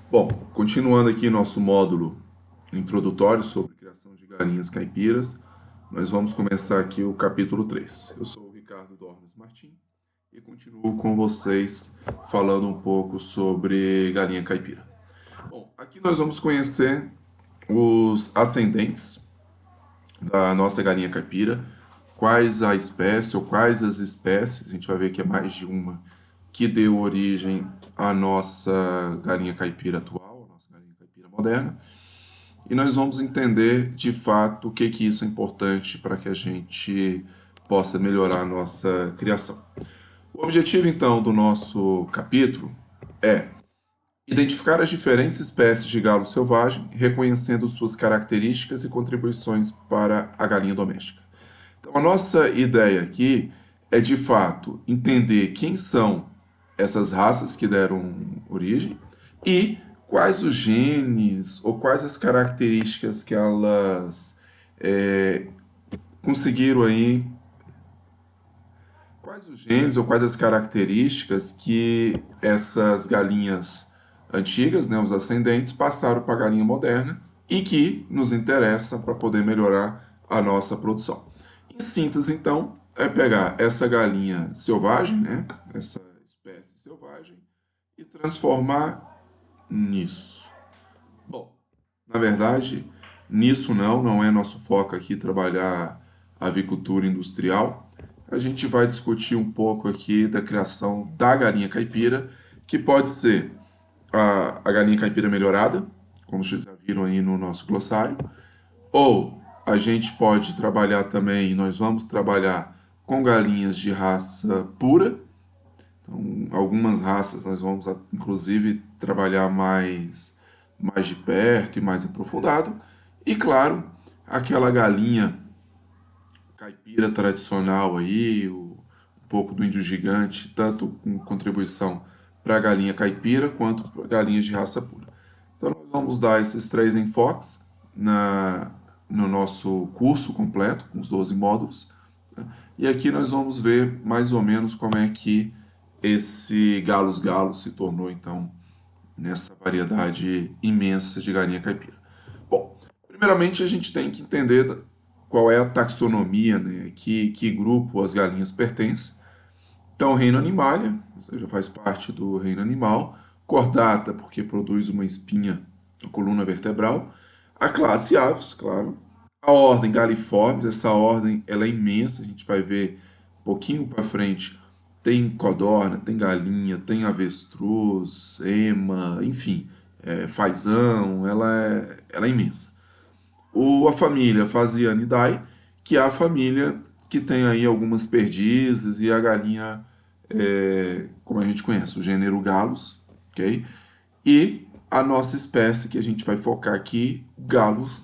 Bom, continuando aqui nosso módulo introdutório sobre criação de galinhas caipiras, nós vamos começar aqui o capítulo 3. Eu sou o Ricardo Dornes Martins e continuo com vocês falando um pouco sobre galinha caipira. Bom, aqui nós vamos conhecer os ascendentes da nossa galinha caipira, quais a espécie ou quais as espécies, a gente vai ver que é mais de uma, que deu origem à nossa galinha caipira atual, a nossa galinha caipira moderna. E nós vamos entender de fato o que isso é importante para que a gente possa melhorar a nossa criação. O objetivo então do nosso capítulo é identificar as diferentes espécies de galo selvagem, reconhecendo suas características e contribuições para a galinha doméstica. Então, a nossa ideia aqui é, de fato, entender quem são essas raças que deram origem e quais os genes ou quais as características que elas conseguiram aí, quais os genes ou quais as características que essas galinhas antigas, né, os ascendentes, passaram para a galinha moderna e que nos interessa para poder melhorar a nossa produção. Em síntese, então, é pegar essa galinha selvagem, né, essa espécie selvagem, e transformar nisso. Bom, na verdade, nisso não é nosso foco aqui trabalhar a avicultura industrial. A gente vai discutir um pouco aqui da criação da galinha caipira, que pode ser a galinha caipira melhorada, como vocês já viram aí no nosso glossário, ou a gente pode trabalhar também, nós vamos trabalhar com galinhas de raça pura. Então, algumas raças nós vamos inclusive trabalhar mais de perto e mais aprofundado. E claro, aquela galinha caipira tradicional aí, um pouco do índio gigante, tanto com contribuição para a galinha caipira quanto para galinhas de raça pura. Então nós vamos dar esses três enfoques no nosso curso completo, com os 12 módulos. Tá? E aqui nós vamos ver mais ou menos como é que esse galos se tornou então nessa variedade imensa de galinha caipira. Bom, primeiramente a gente tem que entender qual é a taxonomia, né? Que grupo as galinhas pertencem. Então, o reino animalia, ou seja, faz parte do reino animal. Cordata, porque produz uma espinha na coluna vertebral. A classe Aves, claro. A ordem Galliformes, essa ordem ela é imensa, a gente vai ver um pouquinho para frente. Tem codorna, tem galinha, tem avestruz, ema, enfim, fazão, ela é imensa. A família Phasianidae, que é a família que tem aí algumas perdizes e a galinha, como a gente conhece, o gênero Galus, ok? E a nossa espécie que a gente vai focar aqui, Galus.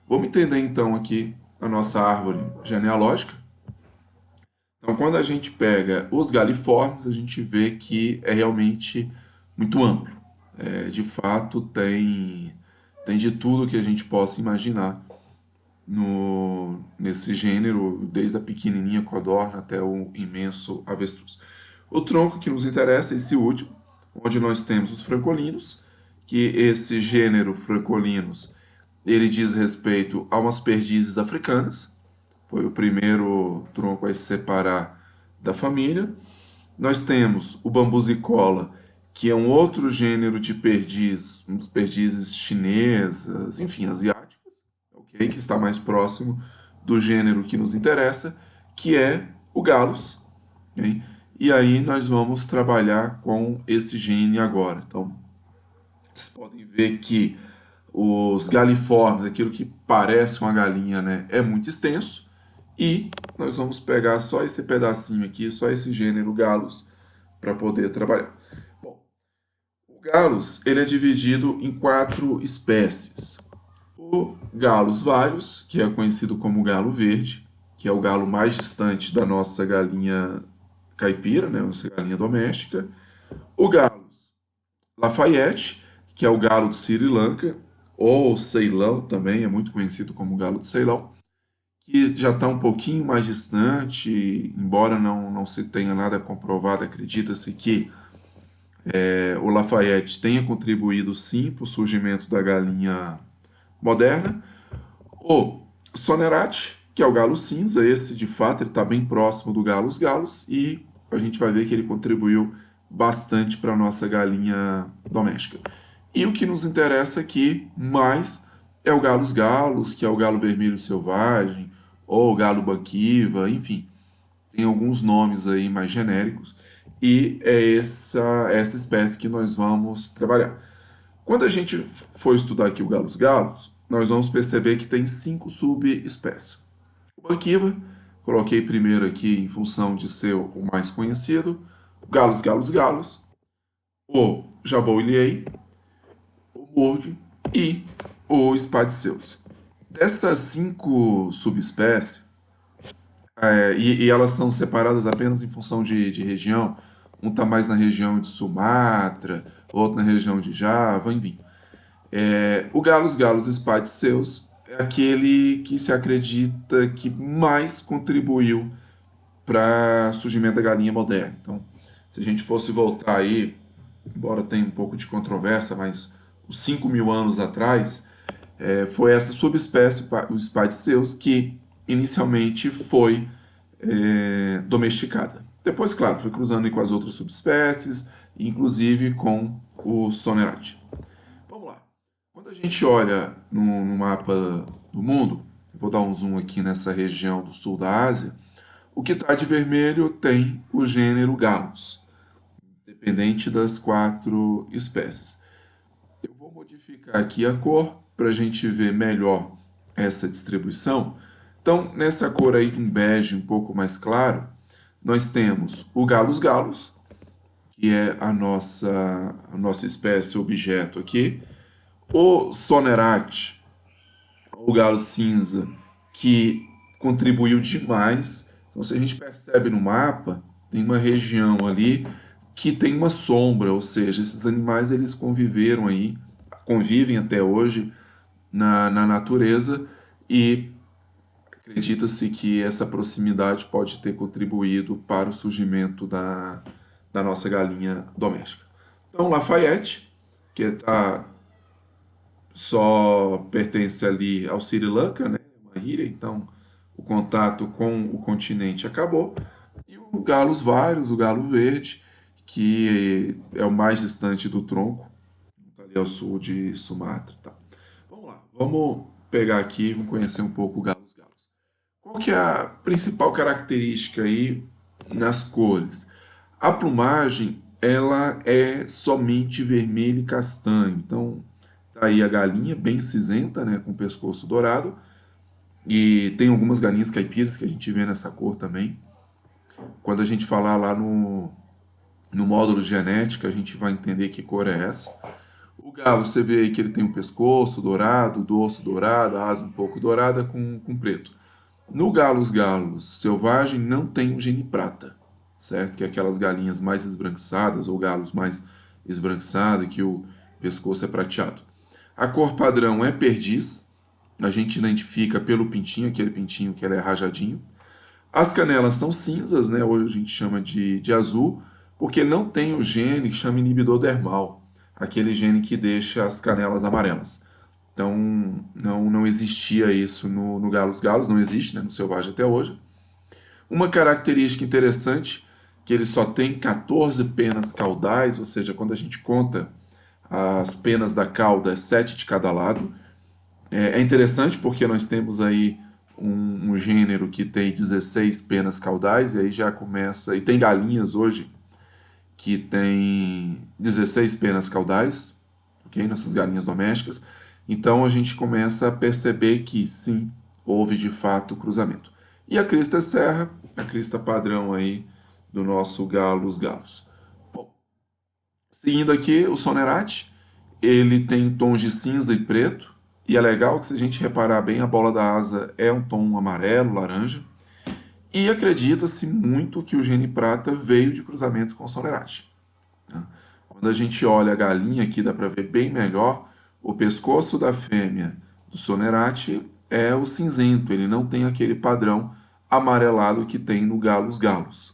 Vamos entender então aqui a nossa árvore genealógica. Então, quando a gente pega os galiformes, a gente vê que é realmente muito amplo. De fato, tem de tudo que a gente possa imaginar nesse gênero, desde a pequenininha codorna até o imenso avestruz. O tronco que nos interessa é esse último, onde nós temos os francolinos, que esse gênero francolinos, ele diz respeito a umas perdizes africanas, foi o primeiro tronco a se separar da família. Nós temos o bambuzicola, que é um outro gênero de perdiz, uns perdizes chinesas, enfim, asiáticas, ok? Que está mais próximo do gênero que nos interessa, que é o Gallus. Ok? E aí nós vamos trabalhar com esse gene agora. Então, vocês podem ver que os galiformes, aquilo que parece uma galinha, né, é muito extenso. E nós vamos pegar só esse pedacinho aqui, só esse gênero Gallus, para poder trabalhar. Bom, o Gallus ele é dividido em quatro espécies. O Gallus varius, que é conhecido como galo verde, que é o galo mais distante da nossa galinha caipira, né, nossa galinha doméstica. O Gallus Lafayette, que é o galo de Sri Lanka, ou Ceilão também, é muito conhecido como galo de Ceilão, que já está um pouquinho mais distante, embora não se tenha nada comprovado, acredita-se que o Lafayette tenha contribuído sim para o surgimento da galinha moderna. O Sonerati, que é o galo cinza, esse de fato ele está bem próximo do galo os galos e a gente vai ver que ele contribuiu bastante para a nossa galinha doméstica. E o que nos interessa aqui mais é o galo os galos, que é o galo vermelho selvagem, ou o galo banquiva, enfim, tem alguns nomes aí mais genéricos, e é essa espécie que nós vamos trabalhar. Quando a gente for estudar aqui o galos galos, nós vamos perceber que tem 5 subespécies. O banquiva, coloquei primeiro aqui em função de ser o mais conhecido, o galos galos galos, o jabou ilhéu, o morgue e o spadiceus. Dessas 5 subespécies, e elas são separadas apenas em função de região. Um está mais na região de Sumatra, outro na região de Java, enfim. O Galos Galos Spadiceus é aquele que se acredita que mais contribuiu para o surgimento da galinha moderna. Então, se a gente fosse voltar aí, embora tenha um pouco de controvérsia, mas uns 5.000 anos atrás, foi essa subespécie, o Spadiceus, que inicialmente foi domesticada. Depois, claro, foi cruzando com as outras subespécies, inclusive com o Sonerati. Vamos lá. Quando a gente olha no mapa do mundo, vou dar um zoom aqui nessa região do sul da Ásia, o que está de vermelho tem o gênero Gallus, dependente das 4 espécies. Eu vou modificar aqui a cor para a gente ver melhor essa distribuição. Então, nessa cor aí, um bege um pouco mais claro, nós temos o Galus galus, que é a nossa espécie objeto aqui, o Sonerati, o galo cinza, que contribuiu demais. Então, se a gente percebe no mapa, tem uma região ali que tem uma sombra, ou seja, esses animais eles conviveram aí, convivem até hoje na natureza e acredita-se que essa proximidade pode ter contribuído para o surgimento da nossa galinha doméstica. Então, Lafayette, que só pertence ali ao Sri Lanka, né, uma ilha, então o contato com o continente acabou. E o Galus varius, o galo verde, que é o mais distante do tronco, está ali ao sul de Sumatra. Tá. Vamos lá, vamos pegar aqui e vamos conhecer um pouco o Galus galus. Qual que é a principal característica aí nas cores? A plumagem, ela é somente vermelho e castanho. Então, tá aí a galinha bem cinzenta, né, com o pescoço dourado. E tem algumas galinhas caipiras que a gente vê nessa cor também. Quando a gente falar lá no módulo de genética, a gente vai entender que cor é essa. O galo, você vê aí que ele tem o pescoço dourado, o dorso dourado, a asa um pouco dourada com preto. No galos galos selvagem não tem o gene prata, certo? Que é aquelas galinhas mais esbranquiçadas ou galos mais esbranquiçados que o pescoço é prateado. A cor padrão é perdiz, a gente identifica pelo pintinho, aquele pintinho que ele é rajadinho. As canelas são cinzas, né? Hoje a gente chama de azul, porque não tem o gene que chama inibidor dermal, aquele gene que deixa as canelas amarelas. Então, não existia isso no Galos Galos, não existe, né, no selvagem até hoje. Uma característica interessante, que ele só tem 14 penas caudais, ou seja, quando a gente conta as penas da cauda, é 7 de cada lado. É interessante porque nós temos aí um gênero que tem 16 penas caudais, e aí já começa. E tem galinhas hoje que tem 16 penas caudais, ok? Nessas galinhas domésticas. Então a gente começa a perceber que sim, houve de fato cruzamento. E a crista serra, a crista padrão aí do nosso galos galos. Bom, seguindo aqui o Sonerati, ele tem tons de cinza e preto, e é legal que se a gente reparar bem, a bola da asa é um tom amarelo, laranja, e acredita-se muito que o gene prata veio de cruzamentos com o Sonerati. Tá? Quando a gente olha a galinha aqui, dá para ver bem melhor, o pescoço da fêmea do Sonerati é o cinzento, ele não tem aquele padrão amarelado que tem no galos galos.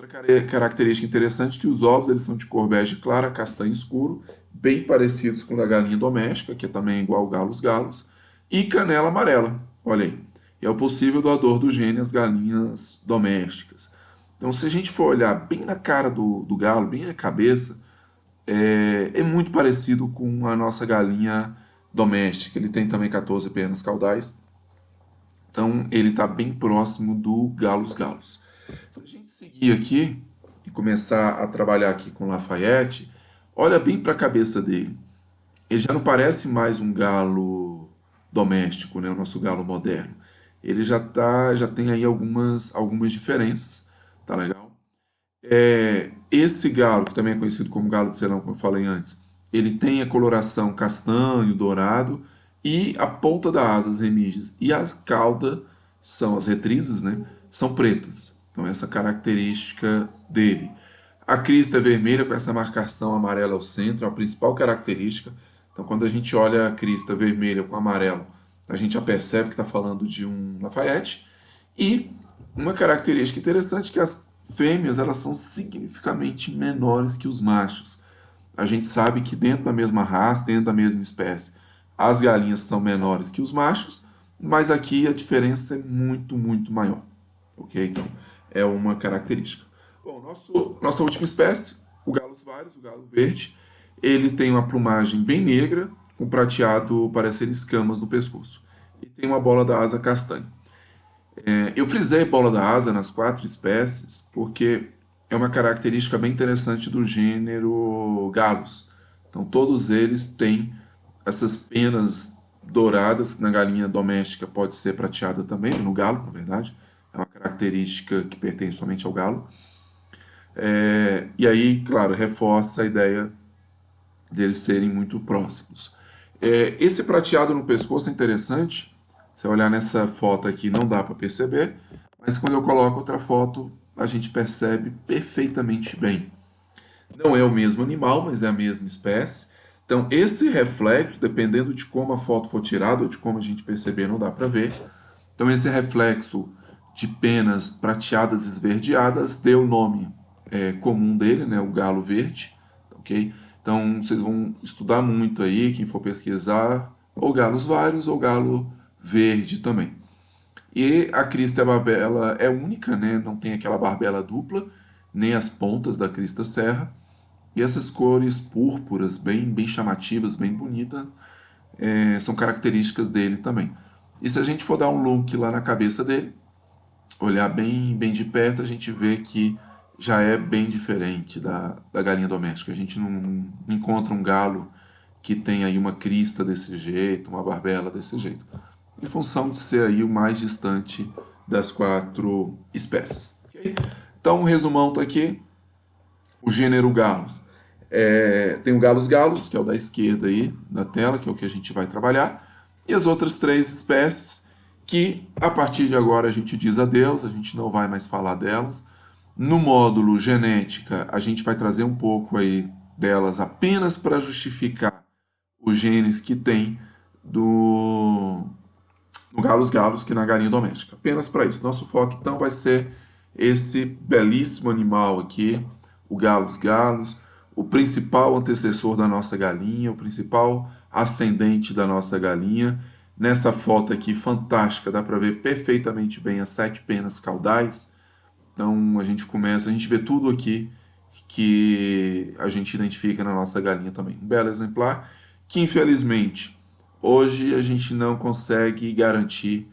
Outra característica interessante é que os ovos eles são de cor bege clara, castanho escuro, bem parecidos com o da galinha doméstica, que é também igual galos, e canela amarela. Olha aí. E é o possível doador do gene às galinhas domésticas. Então, se a gente for olhar bem na cara do galo, bem na cabeça, é muito parecido com a nossa galinha doméstica. Ele tem também 14 penas caudais. Então, ele está bem próximo do galos. Se a gente seguir aqui e começar a trabalhar aqui com Lafayette, olha bem para a cabeça dele. Ele já não parece mais um galo doméstico, né? O nosso galo moderno. Ele já tem aí algumas diferenças, tá legal? Esse galo, que também é conhecido como galo de Ceylon, como eu falei antes, ele tem a coloração castanho, dourado, e a ponta da asa, as remígias, e a cauda, são as retrizes, né? São pretas. Então, essa característica dele. A crista é vermelha com essa marcação amarela ao centro, é a principal característica. Então, quando a gente olha a crista vermelha com amarelo, a gente já percebe que está falando de um Lafayette. E uma característica interessante é que as fêmeas elas são significativamente menores que os machos. A gente sabe que dentro da mesma raça, dentro da mesma espécie, as galinhas são menores que os machos, mas aqui a diferença é muito maior. Ok? Então, é uma característica. Bom, nossa última espécie, o Gallus varius, o galo verde, ele tem uma plumagem bem negra, com prateado parecendo escamas no pescoço. E tem uma bola da asa castanha. Eu frisei bola da asa nas 4 espécies porque é uma característica bem interessante do gênero Gallus. Então, todos eles têm essas penas douradas, que na galinha doméstica pode ser prateada também, no galo, na verdade. É uma característica que pertence somente ao galo. E aí, claro, reforça a ideia deles serem muito próximos. Esse prateado no pescoço é interessante. Se olhar nessa foto aqui não dá para perceber, mas quando eu coloco outra foto a gente percebe perfeitamente bem. Não é o mesmo animal, mas é a mesma espécie. Então esse reflexo, dependendo de como a foto for tirada ou de como a gente perceber, não dá para ver. Então esse reflexo de penas prateadas esverdeadas deu o nome comum dele, né, o galo verde, ok? Então vocês vão estudar muito aí, quem for pesquisar, ou galos vários ou galo verde também. E a crista e a barbela é única, né? Não tem aquela barbela dupla, nem as pontas da crista serra. E essas cores púrpuras, bem chamativas, bem bonitas, são características dele também. E se a gente for dar um look lá na cabeça dele, olhar bem de perto, a gente vê que já é bem diferente da galinha doméstica. A gente não encontra um galo que tem aí uma crista desse jeito, uma barbela desse jeito, em função de ser aí o mais distante das 4 espécies. Okay? Então, um resumão está aqui. O gênero galo. Tem o galos, que é o da esquerda aí da tela, que é o que a gente vai trabalhar, e as outras 3 espécies, que a partir de agora a gente diz adeus, a gente não vai mais falar delas. No módulo genética, a gente vai trazer um pouco aí delas apenas para justificar os genes que tem no galos, que na galinha doméstica. Apenas para isso. Nosso foco, então, vai ser esse belíssimo animal aqui, o galos, o principal antecessor da nossa galinha, o principal ascendente da nossa galinha. Nessa foto aqui, fantástica, dá para ver perfeitamente bem as 7 penas caudais. Então, a gente vê tudo aqui que a gente identifica na nossa galinha também. Um belo exemplar que, infelizmente, hoje a gente não consegue garantir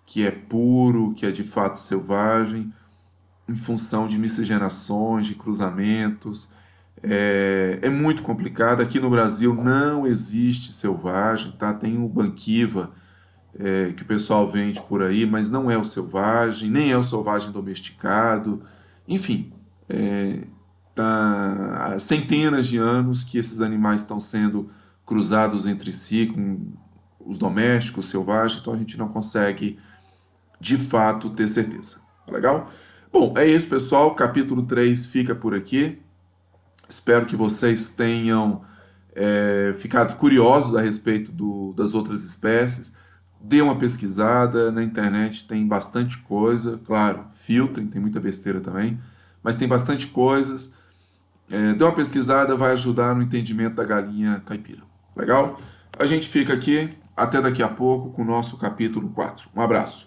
que é puro, que é de fato selvagem, em função de miscigenações, de cruzamentos. É muito complicado. Aqui no Brasil não existe selvagem, tá? Tem o Banquiva, que o pessoal vende por aí, mas não é o selvagem, nem é o selvagem domesticado. Enfim, tá há centenas de anos que esses animais estão sendo cruzados entre si com os domésticos, selvagens, então a gente não consegue de fato ter certeza. Tá legal? Bom, é isso, pessoal. Capítulo 3 fica por aqui. Espero que vocês tenham ficado curiosos a respeito das outras espécies. Dê uma pesquisada na internet, tem bastante coisa. Claro, filtrem, tem muita besteira também. mas tem bastante coisas. Dê uma pesquisada, vai ajudar no entendimento da galinha caipira. Legal? A gente fica aqui, até daqui a pouco, com o nosso capítulo 4. Um abraço.